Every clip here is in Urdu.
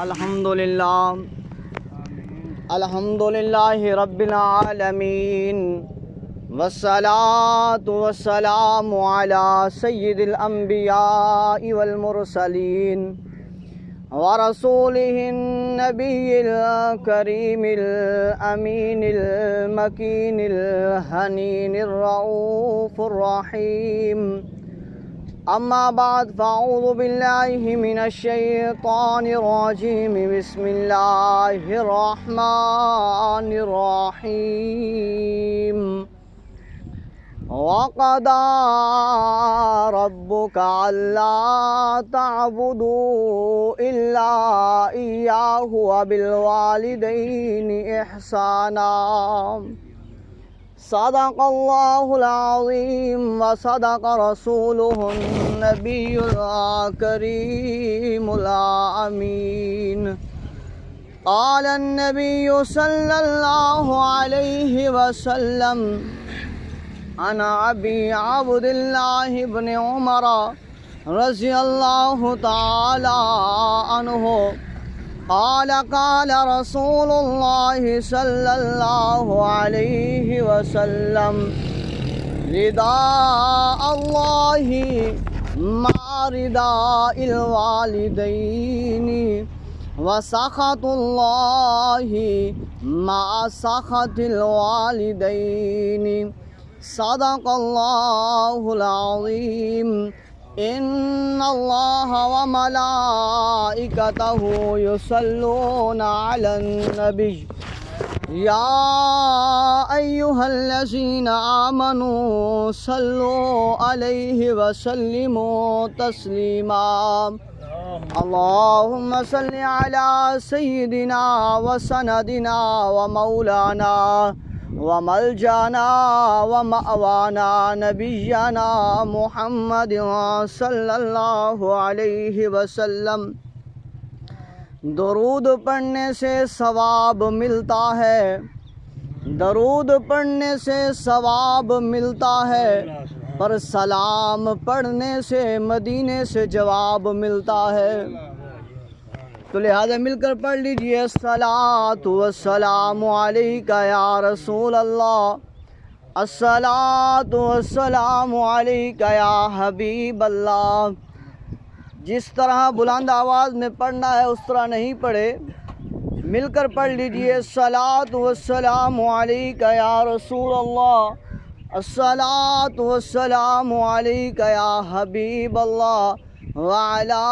الحمدللہ رب العالمین والصلاة والسلام علی سید الانبیاء والمرسلین ورسولہ النبی الکریم الامین المکین الحنین الرؤوف الرحیم اما بعد فاعوذ باللہ من الشیطان الرجیم بسم اللہ الرحمن الرحیم وَقَضَىٰ رَبُّكَ أَلَّا تَعْبُدُوا إِلَّا إِيَّاهُ وَبِالْوَالِدَيْنِ إِحْسَانًا صدق اللہ العظیم وصدق رسولہ النبی الکریم الامین قال النبی صلی اللہ علیہ وسلم عن ابی عبد اللہ بن عمر رضی اللہ تعالی عنہ قال قال رسول اللہ صلی اللہ علیہ وسلم رضا اللہ مع رضا الوالدین وسخط اللہ مع سخط الوالدین صدق اللہ العظیم ان اللہ وملائکتہ یصلون علی النبی یا ایہا الذین آمنوا صلوا علیہ وسلموا تسلیما اللہم صل علی سیدنا وسندنا ومولانا وملجانا ومأوانا نبینا محمد صلی اللہ علیہ وسلم درود پڑھنے سے ثواب ملتا ہے، درود پڑھنے سے ثواب ملتا ہے، پر سلام پڑھنے سے مدینے سے جواب ملتا ہے۔ تو لہذا مل کر پڑھ لیجئے الصلاۃ والسلام علیک یا رسول اللہ، الصلاۃ والسلام علیک یا حبیب اللہ۔ جس طرح بلند آواز میں پڑھنا ہے اس طرح نہیں پڑھے، مل کر پڑھ لیجئے الصلاۃ والسلام علیک یا رسول اللہ، الصلاۃ والسلام علیک یا حبیب اللہ وعلی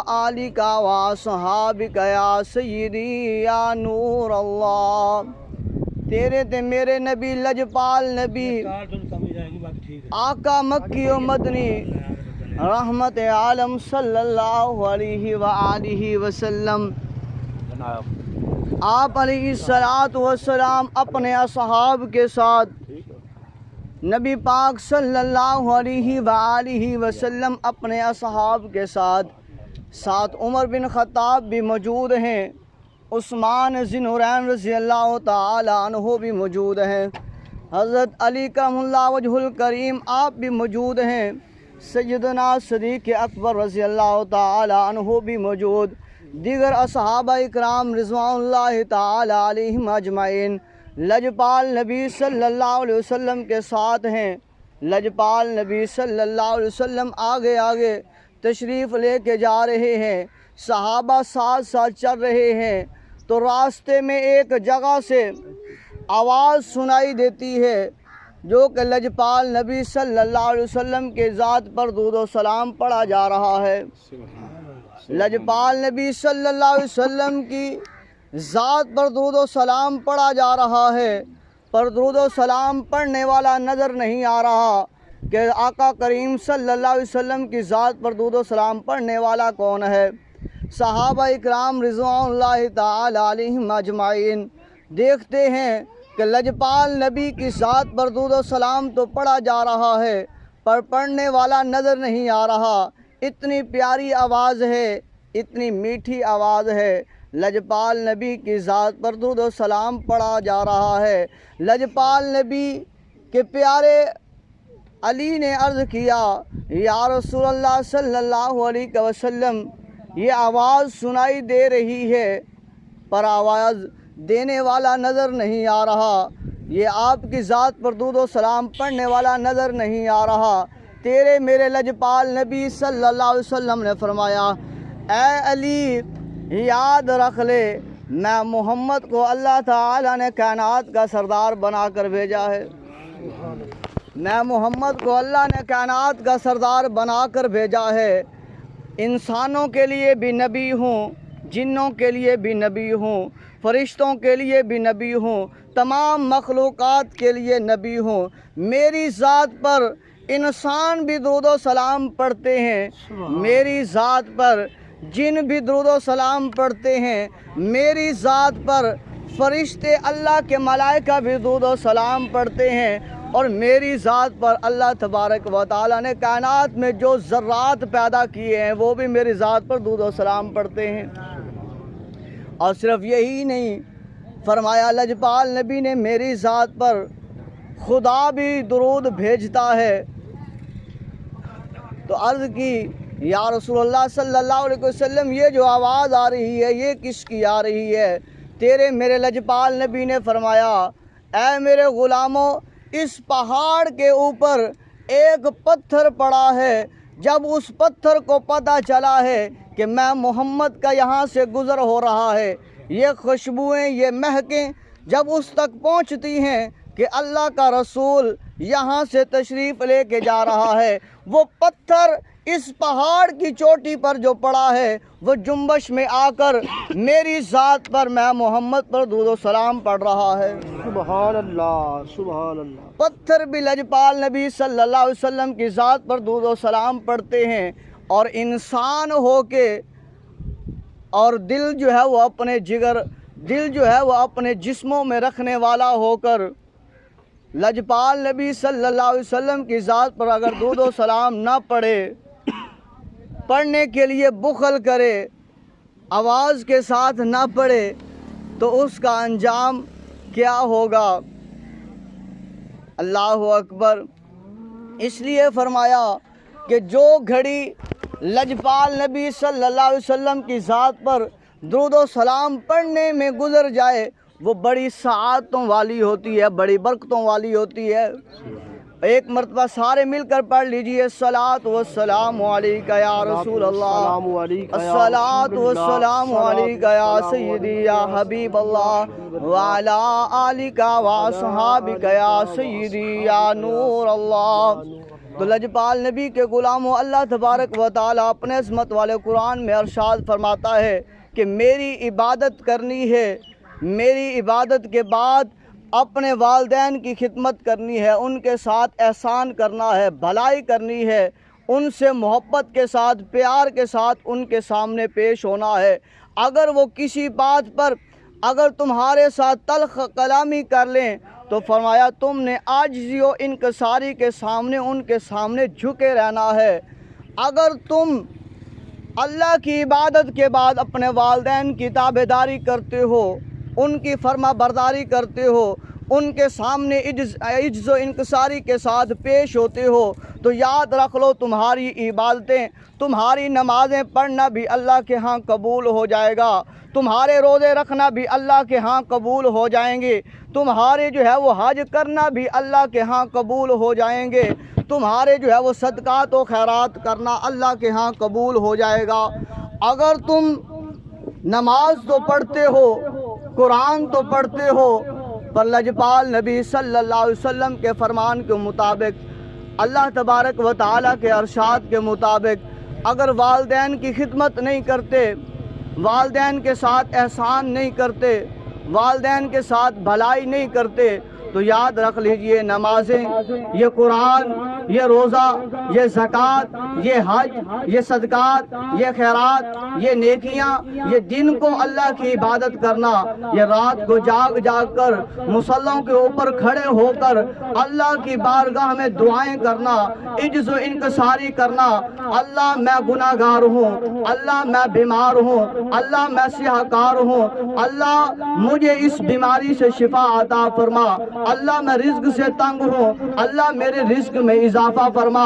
آلک وصحابک یا سیدی یا نور اللہ۔ تیرے تے میرے نبی لجپال نبی آقا مکی و مدنی رحمت عالم صلی اللہ علیہ وآلہ وسلم، آپ علیہ السلام اپنے اصحاب کے ساتھ، نبی پاک صلی اللہ علیہ وآلہ وسلم اپنے اصحاب کے ساتھ عمر بن خطاب بھی موجود ہیں، عثمان ذی نورین رضی اللہ تعالی عنہ بھی موجود ہیں، حضرت علی کرم اللہ وجہ الکریم آپ بھی موجود ہیں، سیدنا صدیق اکبر رضی اللہ تعالی عنہ بھی موجود، دیگر اصحابہ اکرام رضوان اللہ تعالی علیہم اجمعین لجپال نبی صلی اللہ علیہ وسلم کے ساتھ ہیں۔ لجپال نبی صلی اللہ علیہ وسلم آگے آگے تشریف لے کے جا رہے ہیں، صحابہ ساتھ ساتھ چل رہے ہیں، تو راستے میں ایک جگہ سے آواز سنائی دیتی ہے جو کہ لجپال نبی صلی اللہ علیہ وسلم کے ذات پر درود و سلام پڑھا جا رہا ہے۔ لجپال نبی صلی اللہ علیہ وسلم کی ذات پر درود و سلام پڑھا جا رہا ہے، پر درود و سلام پڑھنے والا نظر نہیں آ رہا کہ آقا کریم صلی اللہ علیہ وسلم کی ذات پر درود و سلام پڑھنے والا کون ہے۔ صحابہ اکرام رضوان اللہ تعالی علیہم اجمعین دیکھتے ہیں کہ لجپال نبی کی ذات پر درود و سلام تو پڑھا جا رہا ہے، پر پڑھنے والا نظر نہیں آ رہا۔ اتنی پیاری آواز ہے، اتنی میٹھی آواز ہے، لجپال نبی کی ذات پر درود و سلام پڑھا جا رہا ہے۔ لجپال نبی کے پیارے علی نے عرض کیا، یا رسول اللہ صلی اللہ علیہ وسلم، یہ آواز سنائی دے رہی ہے پر آواز دینے والا نظر نہیں آ رہا، یہ آپ کی ذات پر درود و سلام پڑھنے والا نظر نہیں آ رہا۔ تیرے میرے لجپال نبی صلی اللہ علیہ وسلم نے فرمایا، اے علی یاد رکھ لے میں محمد کو اللہ تعالیٰ نے کائنات کا سردار بنا کر بھیجا ہے، میں محمد کو اللہ نے کائنات کا سردار بنا کر بھیجا ہے۔ انسانوں کے لیے بھی نبی ہوں، جنوں کے لیے بھی نبی ہوں، فرشتوں کے لیے بھی نبی ہوں، تمام مخلوقات کے لیے نبی ہوں۔ میری ذات پر انسان بھی درود و سلام پڑھتے ہیں، میری ذات پر جن بھی درود و سلام پڑھتے ہیں، میری ذات پر فرشتے اللہ کے ملائکہ بھی درود و سلام پڑھتے ہیں، اور میری ذات پر اللہ تبارک و تعالیٰ نے کائنات میں جو ذرات پیدا کیے ہیں وہ بھی میری ذات پر درود و سلام پڑھتے ہیں۔ اور صرف یہی نہیں، فرمایا لجپال نبی نے میری ذات پر خدا بھی درود بھیجتا ہے۔ تو عرض کی یا رسول اللہ صلی اللہ علیہ وسلم یہ جو آواز آ رہی ہے یہ کس کی آ رہی ہے؟ تیرے میرے لجپال نبی نے فرمایا، اے میرے غلاموں اس پہاڑ کے اوپر ایک پتھر پڑا ہے، جب اس پتھر کو پتہ چلا ہے کہ میں محمد کا یہاں سے گزر ہو رہا ہے، یہ خوشبوئیں یہ مہکیں جب اس تک پہنچتی ہیں کہ اللہ کا رسول یہاں سے تشریف لے کے جا رہا ہے، وہ پتھر اس پہاڑ کی چوٹی پر جو پڑا ہے وہ جنبش میں آ کر میری ذات پر میں محمد پر درود و سلام پڑھ رہا ہے۔ سبحان اللہ، سبحان اللہ۔ پتھر بھی لجپال نبی صلی اللہ علیہ وسلم کی ذات پر درود و سلام پڑھتے ہیں، اور انسان ہو کے اور دل جو ہے وہ اپنے جگر، دل جو ہے وہ اپنے جسموں میں رکھنے والا ہو کر لجپال نبی صلی اللہ علیہ وسلم کی ذات پر اگر درود و سلام نہ پڑھے، پڑھنے کے لیے بخل کرے، آواز کے ساتھ نہ پڑھے، تو اس کا انجام کیا ہوگا؟ اللہ اکبر۔ اس لیے فرمایا کہ جو گھڑی لجپال نبی صلی اللہ علیہ وسلم کی ذات پر درود و سلام پڑھنے میں گزر جائے وہ بڑی سعادتوں والی ہوتی ہے، بڑی برکتوں والی ہوتی ہے۔ ایک مرتبہ سارے مل کر پڑھ لیجئے، الصلاۃ والسلام علیک یا رسول اللہ، الصلاۃ والسلام علیک یا سیدی یا حبیب اللہ، وعلی آلک واصحابک یا سیدی یا نور اللہ۔ تو لجپال نبی کے غلاموں، اللہ تبارک و تعالیٰ اپنے عظمت والے قرآن میں ارشاد فرماتا ہے کہ میری عبادت کرنی ہے، میری عبادت کے بعد اپنے والدین کی خدمت کرنی ہے، ان کے ساتھ احسان کرنا ہے، بھلائی کرنی ہے، ان سے محبت کے ساتھ پیار کے ساتھ ان کے سامنے پیش ہونا ہے۔ اگر وہ کسی بات پر اگر تمہارے ساتھ تلخ کلامی کر لیں تو فرمایا تم نے عاجزی و انکساری کے سامنے ان کے سامنے جھکے رہنا ہے۔ اگر تم اللہ کی عبادت کے بعد اپنے والدین کی تابعداری کرتے ہو، ان کی فرما برداری کرتے ہو، ان کے سامنے عجز و انکساری کے ساتھ پیش ہوتے ہو، تو یاد رکھ لو تمہاری عبادتیں، تمہاری نمازیں پڑھنا بھی اللہ کے ہاں قبول ہو جائے گا، تمہارے روزے رکھنا بھی اللہ کے ہاں قبول ہو جائیں گے، تمہارے جو ہے وہ حج کرنا بھی اللہ کے ہاں قبول ہو جائیں گے، تمہارے جو ہے وہ صدقات و خیرات کرنا اللہ کے ہاں قبول ہو جائے گا۔ اگر تم نماز تو پڑھتے ہو، قرآن تو پڑھتے ہو، پر لجپال نبی صلی اللہ علیہ وسلم کے فرمان کے مطابق، اللہ تبارک و تعالیٰ کے ارشاد کے مطابق اگر والدین کی خدمت نہیں کرتے، والدین کے ساتھ احسان نہیں کرتے، والدین کے ساتھ بھلائی نہیں کرتے، تو یاد رکھ لیجئے نمازیں، یہ قرآن، یہ روزہ، یہ زکوٰۃ، یہ حج، یہ صدقات، یہ خیرات، یہ نیکیاں، یہ دن کو اللہ کی عبادت کرنا، یہ رات کو جاگ جاگ کر مصلوں کے اوپر کھڑے ہو کر اللہ کی بارگاہ میں دعائیں کرنا، عجز و انکساری کرنا، اللہ میں گناہ گار ہوں، اللہ میں بیمار ہوں، اللہ میں سیاہ کار ہوں، اللہ مجھے اس بیماری سے شفا عطا فرما، اللہ میں رزق سے تنگ ہوں، اللہ میرے رزق میں اضافہ فرما،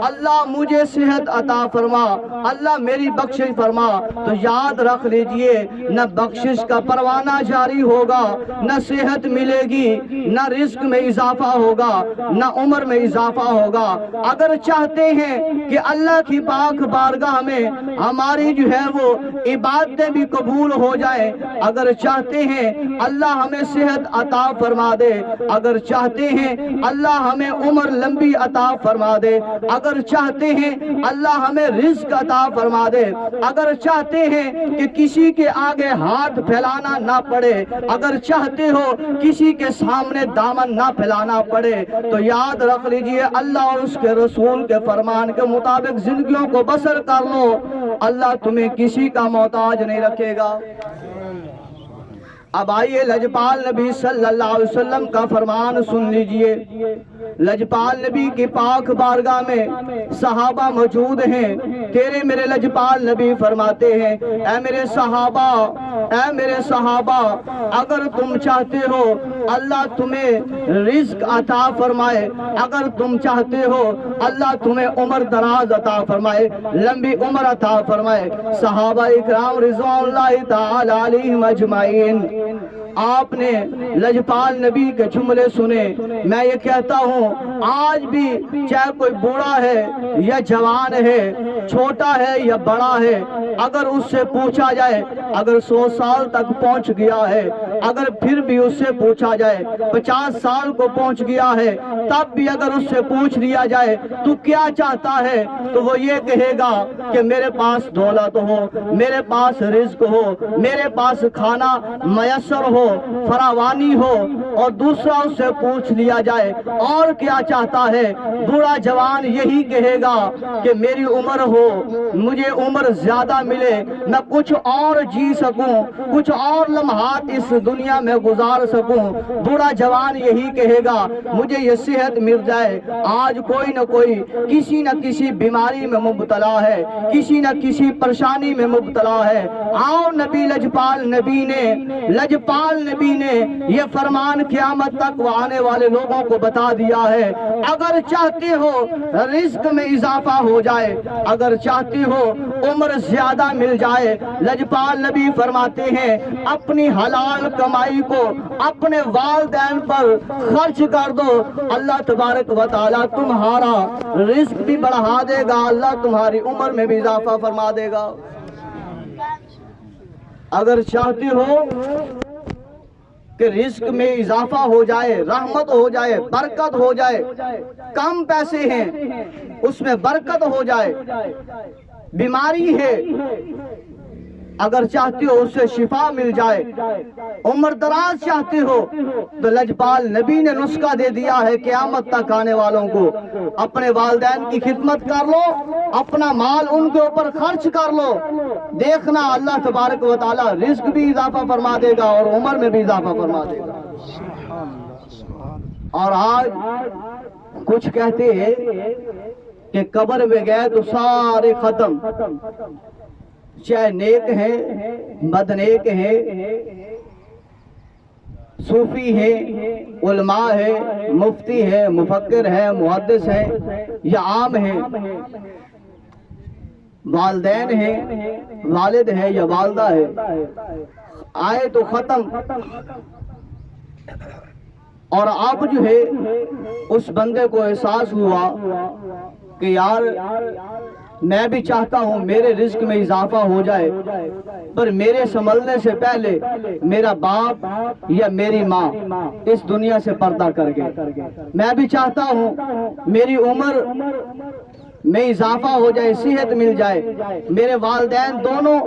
اللہ مجھے صحت عطا فرما، اللہ میری بخشش فرما۔ تو یاد رکھ لیجئے، نہ بخشش کا پروانہ جاری ہوگا، نہ صحت ملے گی، نہ رزق میں اضافہ ہوگا، نہ عمر میں اضافہ ہوگا۔ اگر چاہتے ہیں کہ اللہ کی پاک بارگاہ میں ہماری جو ہے وہ عبادتیں بھی قبول ہو جائیں، اگر چاہتے ہیں اللہ ہمیں صحت عطا فرما دے، اگر چاہتے ہیں اللہ ہمیں عمر لمبی عطا فرما دے، اگر چاہتے ہیں اللہ ہمیں رزق عطا فرما دے، اگر چاہتے ہیں کہ کسی کے آگے ہاتھ پھیلانا نہ پڑے، اگر چاہتے ہو کسی کے سامنے دامن نہ پھیلانا پڑے، تو یاد رکھ لیجئے اللہ اور اس کے رسول کے فرمان کے مطابق زندگیوں کو بسر کر لو، اللہ تمہیں کسی کا محتاج نہیں رکھے گا۔ اب آئیے لجپال نبی صلی اللہ علیہ وسلم کا فرمان سن لیجئے۔ لجپال نبی کی پاک بارگاہ میں صحابہ موجود ہیں، تیرے میرے لجپال نبی فرماتے ہیں، اے میرے صحابہ، اگر تم چاہتے ہو اللہ تمہیں رزق عطا فرمائے، اگر تم چاہتے ہو اللہ تمہیں عمر دراز عطا فرمائے، لمبی عمر عطا فرمائے، صحابہ اکرام رضوان اللہ تعالی علیہم اجمعین، آپ نے لجپال نبی کے جملے سنے۔ میں یہ کہتا ہوں آج بھی چاہے کوئی بوڑھا ہے یا جوان ہے، چھوٹا ہے یا بڑا ہے، اگر اس سے پوچھا جائے، اگر 100 سال تک پہنچ گیا ہے، اگر پھر بھی اس سے پوچھا جائے 50 سال کو پہنچ گیا ہے، تب بھی اگر اس سے پوچھ لیا جائے تو کیا چاہتا ہے، تو وہ یہ کہے گا کہ میرے پاس دولت ہو، میرے پاس رزق ہو، میرے پاس کھانا میسر ہو، فراوانی ہو۔ اور دوسرا اس سے پوچھ لیا جائے اور کیا چاہتا ہے، بوڑھا جوان یہی کہے گا کہ میری عمر ہو، مجھے عمر زیادہ ملے، میں کچھ اور جی سکوں، کچھ اور لمحات اس دنیا میں گزار سکوں۔ بوڑھا جوان یہی کہے گا مجھے یہ صحت مل جائے۔ آج کوئی نہ کوئی کسی نہ کسی بیماری میں مبتلا ہے، کسی نہ کسی پریشانی میں مبتلا ہے۔ آؤ نبی لجپال نبی نے یہ فرمان قیامت تک آنے والے لوگوں کو بتا دیا ہے، اگر چاہتے ہو رزق میں اضافہ ہو جائے، اگر چاہتے ہو عمر زیادہ مل جائے، لجپال نبی فرماتے ہیں اپنی حلال کمائی کو اپنے والدین پر خرچ کر دو، اللہ تبارک و تعالیٰ تمہارا رزق بھی بڑھا دے گا، اللہ تمہاری عمر میں بھی اضافہ فرما دے گا۔ اگر چاہتے ہو کہ رزق میں اضافہ ہو جائے، رحمت ہو جائے، برکت ہو جائے، کم پیسے ہیں اس میں برکت ہو جائے، بیماری ہے اگر چاہتے ہو اس سے شفا مل جائے، عمر دراز چاہتے ہو تو لجپال نبی نے نسخہ دے دیا ہے قیامت تک آنے والوں کو، اپنے والدین کی خدمت کر لو، اپنا مال ان کے اوپر خرچ کر لو، دیکھنا اللہ تبارک و تعالیٰ رزق بھی اضافہ فرما دے گا اور عمر میں بھی اضافہ فرما دے گا۔ اور آج کچھ کہتے ہیں کہ قبر میں گئے تو سارے ختم، چاہے نیک ہیں، بد نیک ہیں، صوفی ہے، علماء ہے، مفتی ہے، مفکر ہے، محدث ہے یا عام ہے، والدین ہیں، والد ہے یا والدہ ہے، آئے تو ختم۔ اور اب جو ہے اس بندے کو احساس ہوا کہ یار میں بھی چاہتا ہوں میرے رزق میں اضافہ ہو جائے، پر میرے سنبھلنے سے پہلے میرا باپ یا میری ماں اس دنیا سے پردہ کر گئے۔ میں بھی چاہتا ہوں میری عمر میں اضافہ ہو جائے، صحت مل جائے، میرے والدین دونوں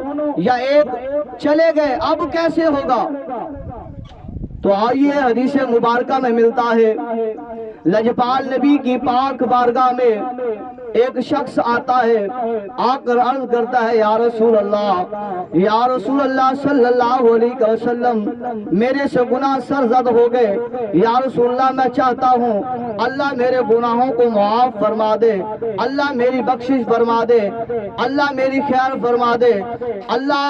یا ایک چلے گئے، اب کیسے ہوگا؟ تو آئیے حدیث مبارکہ میں ملتا ہے لجپال نبی کی پاک بارگاہ میں ایک شخص آتا ہے، آ کر عرض کرتا ہے یا رسول اللہ صلی اللہ علیہ وسلم میرے سے گناہ سرزد ہو گئے، یا رسول اللہ میں چاہتا ہوں اللہ میرے گناہوں کو معاف فرما دے، اللہ میری بخشش فرما دے، اللہ میری خیر فرما دے، اللہ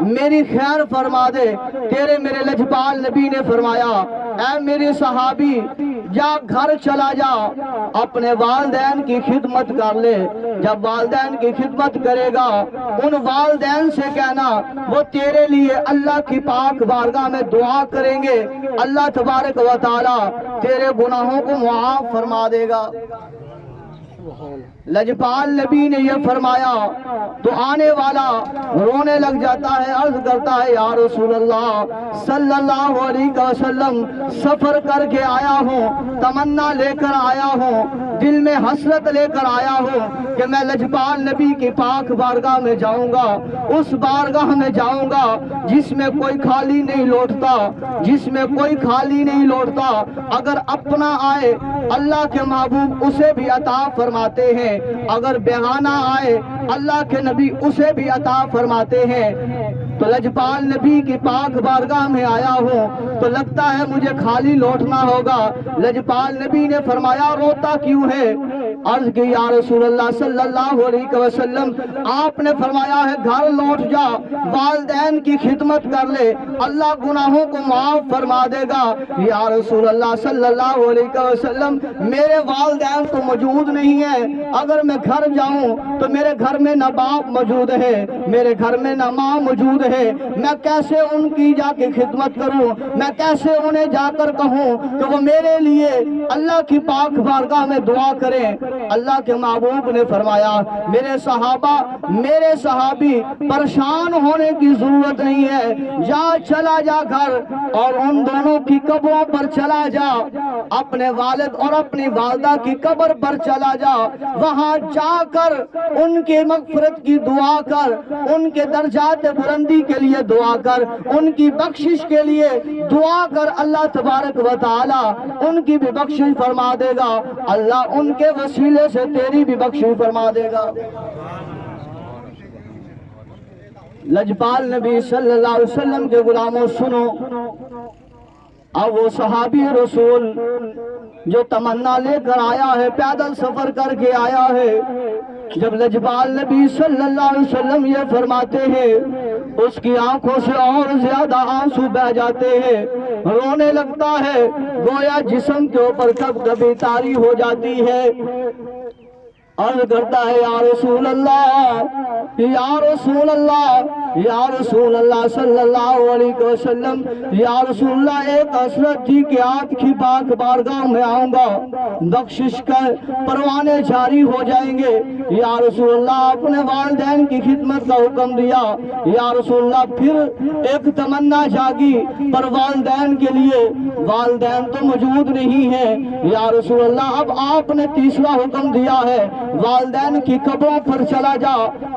میری خیر فرما دے۔ تیرے میرے لجپال نبی نے فرمایا اے میرے صحابی جا گھر چلا جا، اپنے والدین کی خدمت کر لے، جب والدین کی خدمت کرے گا ان والدین سے کہنا وہ تیرے لیے اللہ کی پاک بارگاہ میں دعا کریں گے، اللہ تبارک و تعالی تیرے گناہوں کو معاف فرما دے گا۔ لجپال نبی نے یہ فرمایا تو آنے والا رونے لگ جاتا ہے، عرض کرتا ہے یا رسول اللہ صلی اللہ علیہ وسلم سفر کر کے آیا ہوں، تمنا لے کر آیا ہوں، دل میں حسرت لے کر آیا ہوں کہ میں لجپال نبی کی پاک بارگاہ میں جاؤں گا، اس بارگاہ میں جاؤں گا جس میں کوئی خالی نہیں لوٹتا، جس میں کوئی خالی نہیں لوٹتا، اگر اپنا آئے اللہ کے محبوب اسے بھی عطا فرماتے ہیں، اگر بیگانہ آئے اللہ کے نبی اسے بھی عطا فرماتے ہیں۔ تو لجپال نبی کی پاک بارگاہ میں آیا ہوں تو لگتا ہے مجھے خالی لوٹنا ہوگا۔ لجپال نبی نے فرمایا روتا کیوں ہے؟ عرض کی یا رسول اللہ صلی اللہ علیہ وسلم آپ نے فرمایا ہے گھر لوٹ جا، والدین کی خدمت کر لے، اللہ گناہوں کو معاف فرما دے گا۔ یا رسول اللہ صلی اللہ علیہ وسلم میرے والدین تو موجود نہیں ہے، اگر میں گھر جاؤں تو میرے گھر میں نہ باپ موجود ہے، میرے گھر میں نہ ماں موجود ہے، میں کیسے ان کی جا کے خدمت کروں، میں کیسے انہیں جا کر کہوں کہ وہ میرے لیے اللہ کی پاک بارگاہ میں دعا کریں۔ اللہ کے محبوب نے فرمایا میرے صحابہ میرے صحابی پریشان ہونے کی ضرورت نہیں ہے، جا چلا جا گھر اور ان دونوں کی قبروں پر چلا جا، اپنے والد اور اپنی والدہ کی قبر پر چلا جا، وہاں جا کر ان کے مغفرت کی دعا کر، ان کے درجات بلندی کے لیے دعا کر، ان کی بخشش کے لیے دعا کر، اللہ تبارک و تعالی ان کی بھی بخشش فرما دے گا، اللہ ان کے وسیلے سے تیری بھی بخشش فرما دے گا۔ لجپال نبی صلی اللہ علیہ وسلم کے غلاموں سنو، اب وہ صحابی رسول جو تمنا لے کر آیا ہے، پیدل سفر کر کے آیا ہے، جب لجپال نبی صلی اللہ علیہ وسلم یہ فرماتے ہیں اس کی آنکھوں سے اور زیادہ آنسو بہ جاتے ہیں، رونے لگتا ہے، گویا جسم کے اوپر کب کبھی تاری ہو جاتی ہے، عرض کرتا ہے یا رسول اللہ یا رسول اللہ یا رسول اللہ صلی اللہ علیہ وسلم، یا رسول اللہ ایک حسرت تھی کہ آپ کی پاک بارگاہ میں آؤں گا، بخشش کا پروانے جاری ہو جائیں گے۔ یا رسول اللہ اپنے والدین کی خدمت کا حکم دیا، یا رسول اللہ پھر ایک تمنا جاگی پر والدین کے لیے، والدین تو موجود نہیں ہیں، یا رسول اللہ اب آپ نے تیسرا حکم دیا ہے والدین کی قبروں پر چلا جا،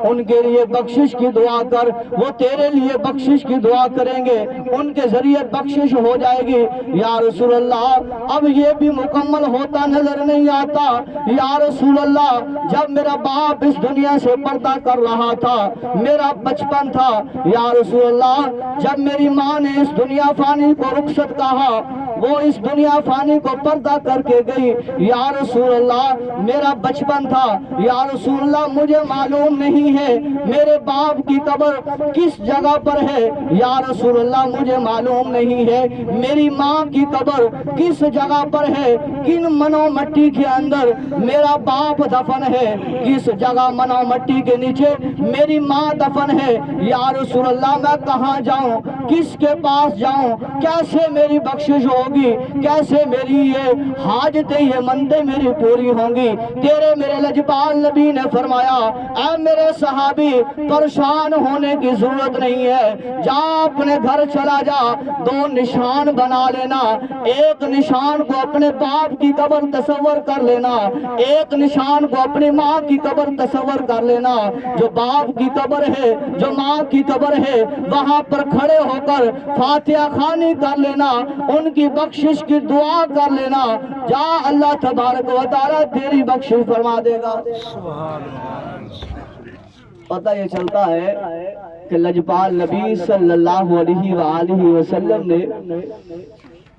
ان کے لیے بخشش کی دعا کر، وہ تیرے لیے بخشش کی دعا کریں گے، ان کے ذریعے بخشش ہو جائے گی۔ یا رسول اللہ اب یہ بھی مکمل ہوتا نظر نہیں آتا، یا رسول اللہ جب میرا باپ اس دنیا سے پردہ کر رہا تھا میرا بچپن تھا، یا رسول اللہ جب میری ماں نے اس دنیا فانی کو رخصت کہا وہ اس دنیا فانی کو پردہ کر کے گئی، یا رسول اللہ میرا بچپن تھا، یا رسول اللہ مجھے معلوم نہیں ہے میرے باپ کی قبر کس جگہ پر ہے، یا رسول اللہ مجھے معلوم نہیں ہے میری ماں کی قبر کس جگہ پر ہے، کن منو مٹی کے اندر میرا باپ دفن ہے، کس جگہ منو مٹی کے نیچے میری ماں دفن ہے، یا رسول اللہ میں کہاں جاؤں، کس کے پاس جاؤں، کیسے میری بخشش ہوگی، کیسے میری یہ حاجتیں یہ منتیں میری پوری ہوں گی۔ تیرے میرے لجپال نبی نے فرمایا اے میرے صحابی پریشان ہونے کی ضرورت نہیں ہے، جا اپنے گھر چلا جا، دو نشان بنا لینا، ایک نشان کو اپنے باپ کی قبر تصور کر لینا، ایک نشان کو اپنی ماں کی قبر تصور کر لینا، جو باپ کی قبر ہے جو ماں کی قبر ہے وہاں پر کھڑے ہو کر فاتحہ خوانی کر لینا، ان کی بخشش کی دعا کر لینا، جا اللہ تبارک و تعالیٰ تیری بخشش فرما دے گا۔ پتہ یہ چلتا ہے کہ لجپال نبی صلی اللہ علیہ وآلہ وسلم نے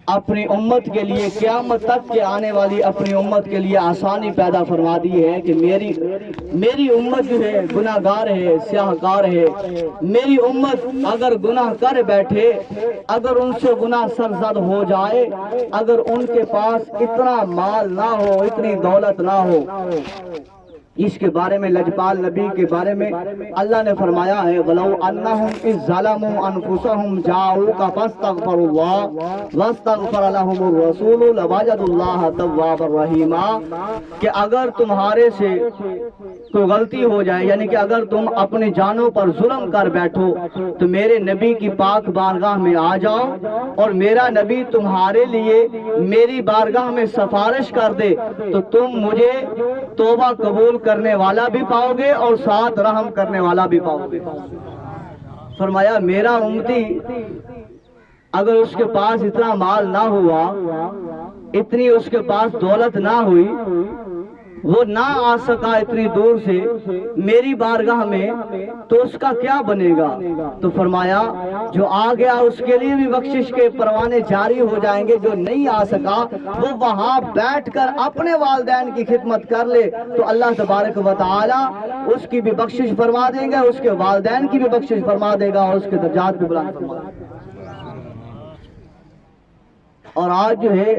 اپنی امت کے لیے قیامت تک کے آنے والی اپنی امت کے لیے آسانی پیدا فرما دی ہے کہ میری امت جو ہے گناہ گار ہے، سیاہ کار ہے۔ میری امت اگر گناہ کر بیٹھے، اگر ان سے گناہ سرزد ہو جائے، اگر ان کے پاس اتنا مال نہ ہو، اتنی دولت نہ ہو، اس کے بارے میں لجپال نبی کے بارے میں اللہ نے فرمایا ہے وَلَوْ أَنَّهُمْ إِذْ ظَلَمُوا أَنفُسَهُمْ جَاءُوكَ فَاسْتَغْفَرُوا اللَّهَ وَاسْتَغْفَرَ لَهُمُ الرَّسُولُ لَوَجَدُوا اللَّهَ تَوَّابًا رَحِيمًا، کہ اگر تمہارے سے کوئی غلطی ہو جائے، یعنی کہ اگر تم اپنی جانوں پر ظلم کر بیٹھو تو میرے نبی کی پاک بارگاہ میں آ جاؤ اور میرا نبی تمہارے لیے میری بارگاہ میں سفارش کر دے تو تم مجھے توبہ قبول کرنے والا بھی پاؤ گے اور ساتھ رحم کرنے والا بھی پاؤ گے۔ فرمایا میرا امتی اگر اس کے پاس اتنا مال نہ ہوا، اتنی اس کے پاس دولت نہ ہوئی، وہ نہ آ سکا اتنی دور سے میری بارگاہ میں، تو اس کا کیا بنے گا؟ تو فرمایا جو آ گیا اس کے لیے بھی بخشش کے پروانے جاری ہو جائیں گے، جو نہیں آ سکا وہ وہاں بیٹھ کر اپنے والدین کی خدمت کر لے تو اللہ تبارک و تعالی اس کی بھی بخشش فرما دیں گے، اس کے والدین کی بھی بخشش فرما دے گا اور اس کے درجات بھی بلند فرما دے گا۔ اور آج جو ہے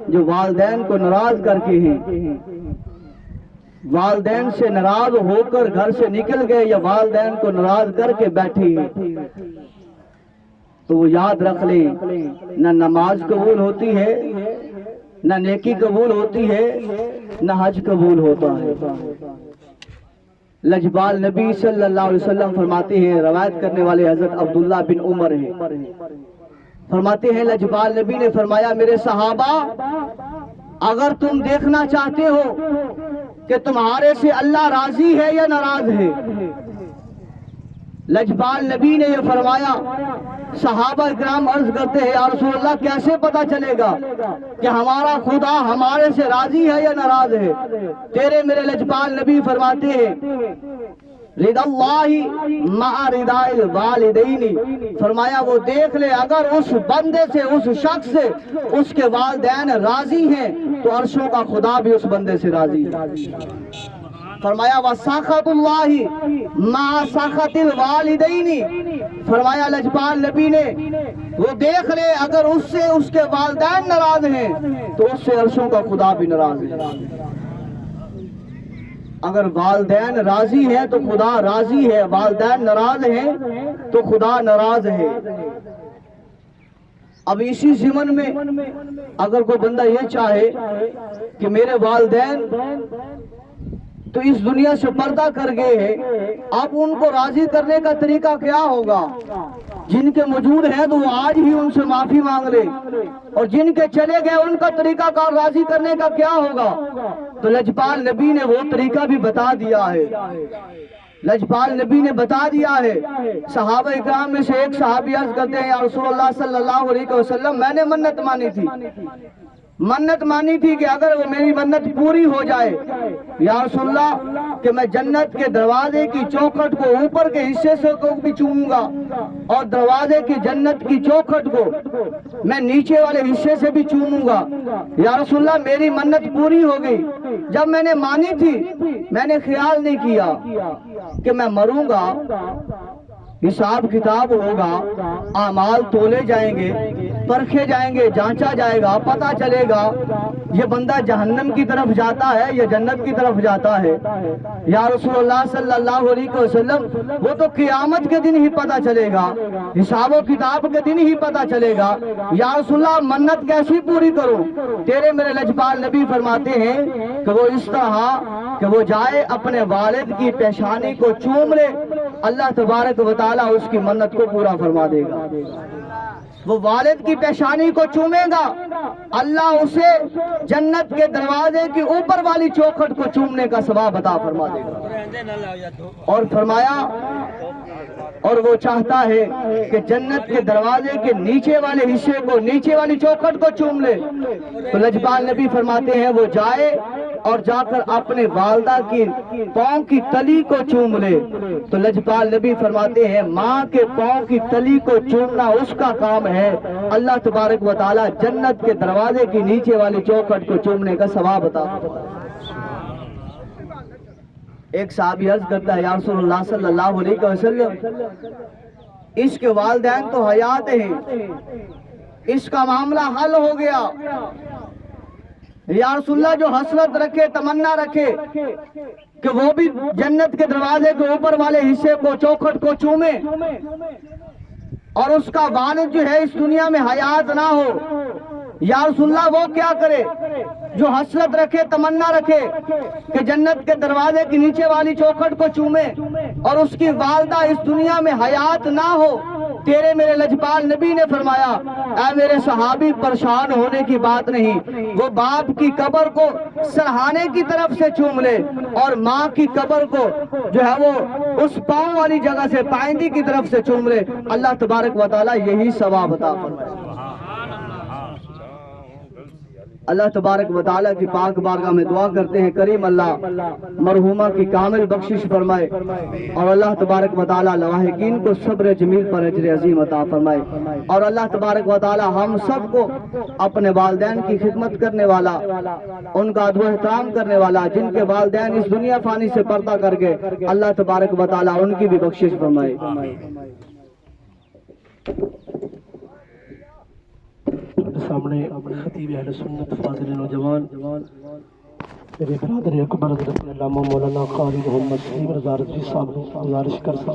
جو والدین کو ناراض کر کے ہیں، والدین سے ناراض ہو کر گھر سے نکل گئے یا والدین کو ناراض کر کے بیٹھے ہیں، تو وہ یاد رکھ لیں نہ نماز قبول ہوتی ہے، نہ نیکی قبول ہوتی ہے، نہ حج قبول ہوتا ہے۔ لجپال نبی صلی اللہ علیہ وسلم فرماتے ہیں، روایت کرنے والے حضرت عبداللہ بن عمر ہیں، فرماتے ہیں لجپال نبی نے فرمایا میرے صحابہ اگر تم دیکھنا چاہتے ہو کہ تمہارے سے اللہ راضی ہے یا ناراض ہے، لجپال نبی نے یہ فرمایا، صحابہ اکرام عرض کرتے ہیں یا رسول اللہ کیسے پتا چلے گا کہ ہمارا خدا ہمارے سے راضی ہے یا ناراض ہے؟ تیرے میرے لجپال نبی فرماتے ہیں رضا اللہ مع رضا الوالدین، فرمایا وہ دیکھ لے اگر اس بندے سے، اس شخص سے اس کے والدین راضی ہیں تو عرشوں کا خدا بھی اس بندے سے راضی ہے۔ فرمایا وَسَخَطُ اللَّهِ مَعَ سَخَطِ الْوَالِدَيْنِ، فرمایا لجپال نبی نے وہ دیکھ لے اگر اس سے اس کے والدین ناراض ہیں تو اس سے عرشوں کا خدا بھی ناراض ہے۔ اگر والدین راضی ہیں تو خدا راضی ہے، والدین ناراض ہیں تو خدا ناراض ہے۔ اب اسی ضمن میں اگر کوئی بندہ یہ چاہے کہ میرے والدین تو اس دنیا سے پردہ کر گئے ہیں، اب ان کو راضی کرنے کا طریقہ کیا ہوگا؟ جن کے موجود ہیں تو وہ آج ہی ان سے معافی مانگ لے، اور جن کے چلے گئے ان کا طریقہ کار راضی کرنے کا کیا ہوگا؟ تو لجپال نبی نے وہ طریقہ بھی بتا دیا ہے، لجپال نبی نے بتا دیا ہے۔ صحابہ اکرام میں سے ایک صحابی عرض کرتے ہیں یا رسول اللہ صلی اللہ علیہ وسلم میں نے منت مانی تھی کہ اگر وہ میری منت پوری ہو جائے یا رسول اللہ کہ میں جنت کے دروازے کی چوکھٹ کو اوپر کے حصے سے کو بھی چوموں گا اور دروازے کی جنت کی چوکھٹ کو میں نیچے والے حصے سے بھی چوموں گا۔ یا رسول اللہ میری منت پوری ہو گئی، جب میں نے مانی تھی میں نے خیال نہیں کیا کہ میں مروں گا، حساب کتاب ہوگا، اعمال تولے جائیں گے، پرکھے جائیں گے، جانچا جائے گا، پتہ چلے گا یہ بندہ جہنم کی طرف جاتا ہے یا جنت کی طرف جاتا ہے۔ یا رسول اللہ صلی اللہ علیہ وسلم وہ تو قیامت کے دن ہی پتہ چلے گا، حساب و کتاب کے دن ہی پتہ چلے گا۔ یا رسول اللہ منت کیسی پوری کروں؟ تیرے میرے لجپال نبی فرماتے ہیں کہ وہ اس طرح کہ وہ جائے اپنے والد کی پیشانی کو چوم لے، اللہ تبارک و تعالیٰ اس کی منت کو پورا فرما دے گا۔ وہ والد کی پیشانی کو چومے گا، اللہ اسے جنت کے دروازے کی اوپر والی چوکھٹ کو چومنے کا ثواب عطا فرما دے گا۔ اور فرمایا اور وہ چاہتا ہے کہ جنت کے دروازے کے نیچے والے حصے کو، نیچے والی چوکھٹ کو چوم لے، تو لجپال نبی فرماتے ہیں وہ جائے اور جا کر اپنے والدہ کی پاؤں کی تلی کو چوم لے۔ تو لجپال نبی فرماتے ہیں ماں کے پاؤں کی تلی کو چومنا اس کا کام ہے، اللہ تبارک و تعالی جنت کے دروازے کی نیچے والی چوکھٹ کو چومنے کا ثواب عطا فرمائے۔ ایک صحابی عرض کرتا ہے یا رسول اللہ صلی اللہ علیہ وسلم، اس کے والدین تو حیات ہیں، اس کا معاملہ حل ہو گیا، یا رسول اللہ جو حسرت رکھے، تمنا رکھے کہ وہ بھی جنت کے دروازے کے اوپر والے حصے کو، چوکھٹ کو چومے، اور اس کا والد جو ہے اس دنیا میں حیات نہ ہو، یا رسول اللہ وہ کیا کرے جو حسرت رکھے، تمنا رکھے کہ جنت کے دروازے کی نیچے والی چوکھٹ کو چومے اور اس کی والدہ اس دنیا میں حیات نہ ہو؟ تیرے میرے لجپال نبی نے فرمایا اے میرے صحابی، پریشان ہونے کی بات نہیں، وہ باپ کی قبر کو سرہانے کی طرف سے چوم لے اور ماں کی قبر کو جو ہے وہ اس پاؤں والی جگہ سے پائندی کی طرف سے چوم لے، اللہ تبارک و تعالی یہی ثواب عطا فرمائے۔ اللہ تبارک و تعالیٰ کی پاک بارگاہ میں دعا کرتے ہیں کریم اللہ مرحومہ کی کامل بخشش فرمائے، اور اللہ تبارک و تعالیٰ لواحقین کو صبر جمیل پر اجر عظیم عطا فرمائے، اور اللہ تبارک و تعالیٰ ہم سب کو اپنے والدین کی خدمت کرنے والا، ان کا ادب و احترام کرنے والا، جن کے والدین اس دنیا فانی سے پردہ کر گئے، اللہ تبارک و تعالیٰ ان کی بھی بخشش فرمائے۔ سامنے خطیب اہل سنت فاضل نوجوان میرے برادر اکبر حضرت علامہ مولانا قاری محمد سلیم رضا رضوی صاحب گزارش کرتا